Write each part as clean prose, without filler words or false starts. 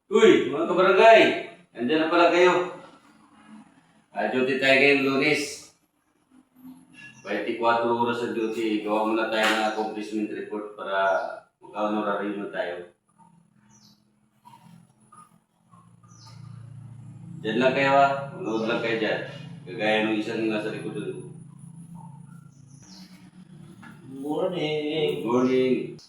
Uy, mga kabarangay! Andiyan na pala kayo. Duty tayo ngayong Lunes. 24 oras sa duty. Gawa muna tayo ng accomplishment report para magka-honorary mo tayo. Diyan lang kayo ha. Manood lang kayo dyan. Kagaya ng isang nasa likod doon. Morning. Morning!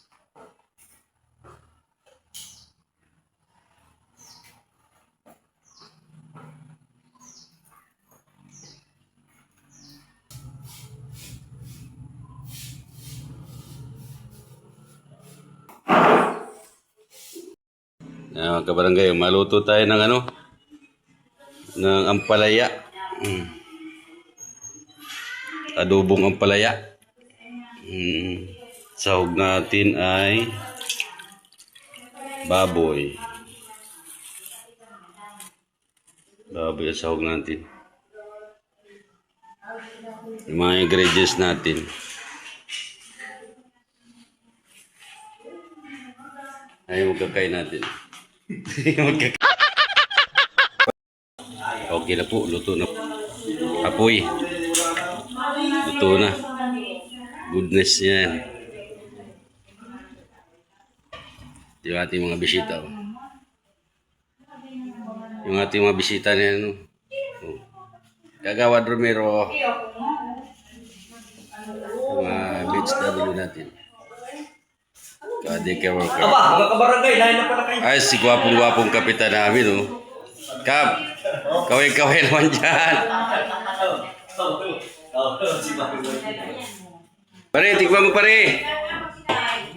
Mga kabarangay, maluto tayo ng ng ampalaya. Adobong ampalaya. Sahog natin ay baboy. Baboy ang sahog natin. Yung mga ingredients natin. Ay, magkakain natin. Okay na po, luto na. Apoy. Luto na. Goodness yan. Yung ating mga bisita. Oh. Yung ating mga bisita na yan. Oh. Kagawad Romero. Mga BHW natin. Ka-daycare worker. Aba, mga kabarangay, lain na pala kayo. Ay, si gwapong-gwapong kapitan namin, oh. Kap, kaway-kaway naman dyan. Pare, tikman mo pare.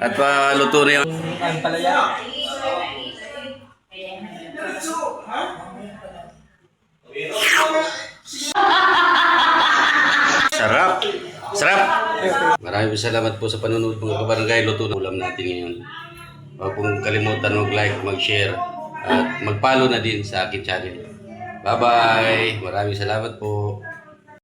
At paluto na yung... Ang palaya. Sarap. Sarap. Maraming salamat po sa panonood mga kabarangay. Luto na ulam natin ngayon. Huwag pong kalimutan mag-like, mag-share, at mag-follow na din sa akin channel. Bye-bye. Maraming salamat po.